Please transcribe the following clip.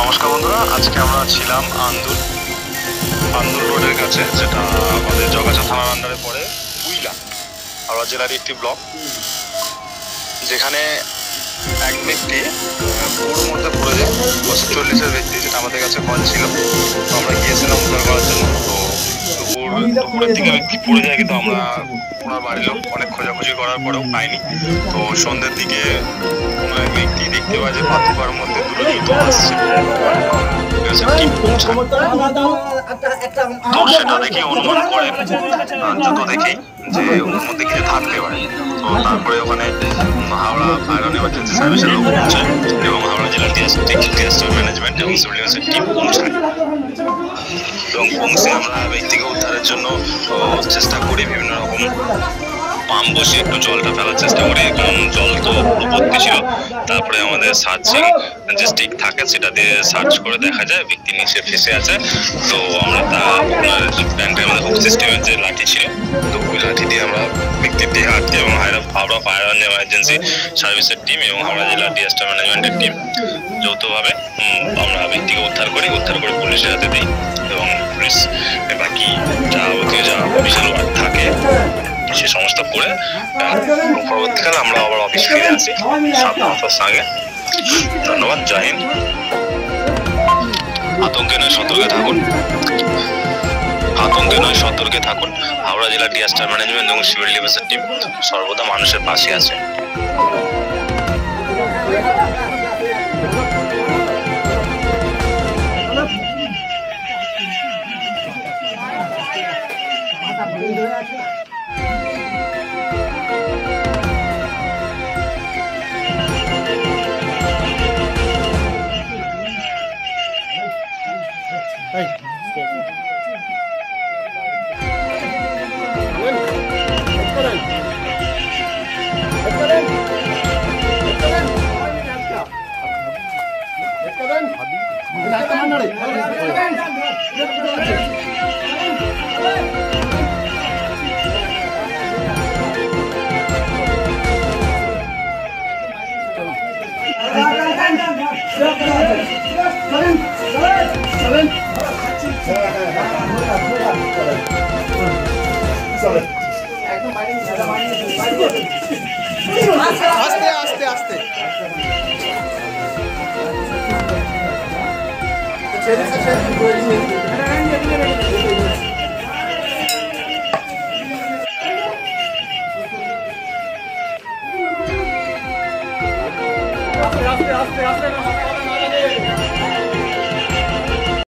নমস্কার বন্ধুরা, আজকে আমরা ছিলাম আন্দুল রোডের কাছে, যেটা আমাদের জগাছা থানার আন্ডারে পড়ে। উইলা হাওড়া জেলার একটি ব্লক, যেখানে এক ব্যক্তি পুরোর মধ্যে পড়ে যায়। 40-এর ব্যক্তি, যেটা আমাদের কাছে কল ছিল। তো আমরা গিয়েছিলাম উদ্ধার করার জন্য। তো দুপুরের দিকে ব্যক্তি পড়ে যায়, কিন্তু আমরা ওনার বাড়ির লোক অনেক খোঁজাখুঁজি করার পরেও পাইনি। তো সন্ধ্যের দিকে কোনো এক ব্যক্তি দেখতে পায় যে পাথর মধ্যে দুটো জুতো আসছে। তো সেটা দেখে অনুমান করে, জুতো দেখেই, যে ওর মধ্যে কিছু থাকতে পারে। তো তারপরে ওখানে হাওড়া ফায়ার অ্যান্ড এমার্জেন্সি সার্ভিসের লোক পৌঁছায় এবং হাওড়া জেলার ডিজাস্টার ম্যানেজমেন্ট এবং সিভিল ডিফেন্সের টিম পৌঁছায়। এবং পৌঁছে আমরা ব্যক্তিকে উদ্ধারের জন্য চেষ্টা করি। বিভিন্ন রকম পাম্প বসে একটু জলটা ফেলার চেষ্টা করি, কারণ জল তো ভর্তি ছিল। তারপরে আমাদের সার্চিং যে স্টিক থাকে, সেটা দিয়ে সার্চ করে দেখা যায় ব্যক্তি নিচে ফেসে আছে। তো আমরা ওনার প্যান্টের মধ্যে হুক সিস্টেমের যে লাঠি ছিল, তো ওই লাঠি দিয়ে আমরা ব্যক্তির দেহে আটকে, এবং হাওড়া ফায়ার অ্যান্ড এমার্জেন্সি সার্ভিসের টিম এবং হাওড়া জেলা ডিজাস্টার ম্যানেজমেন্টের টিম যৌথভাবে আমরা ব্যক্তিকে উদ্ধার করে পুলিশের হাতে দিই। এবং পুলিশ বাকি যাবতীয় যা অফিসিয়াল ওয়ার্ক থাকে সে সমস্ত করে পরবর্তীকালে আমরা আবার অফিস ফিরে আসি সাবধানতার সঙ্গে। ধন্যবাদ, জয় হিন্দ। আতঙ্কে নয় সতর্কে থাকুন, হাওড়া জেলা ডিজাস্টার ম্যানেজমেন্ট এবং সিভিল ডিফেন্সের টিম সর্বদা মানুষের পাশে আছে। আস্তে আস্তে আস্তে আস্তে আস্তে আস্তে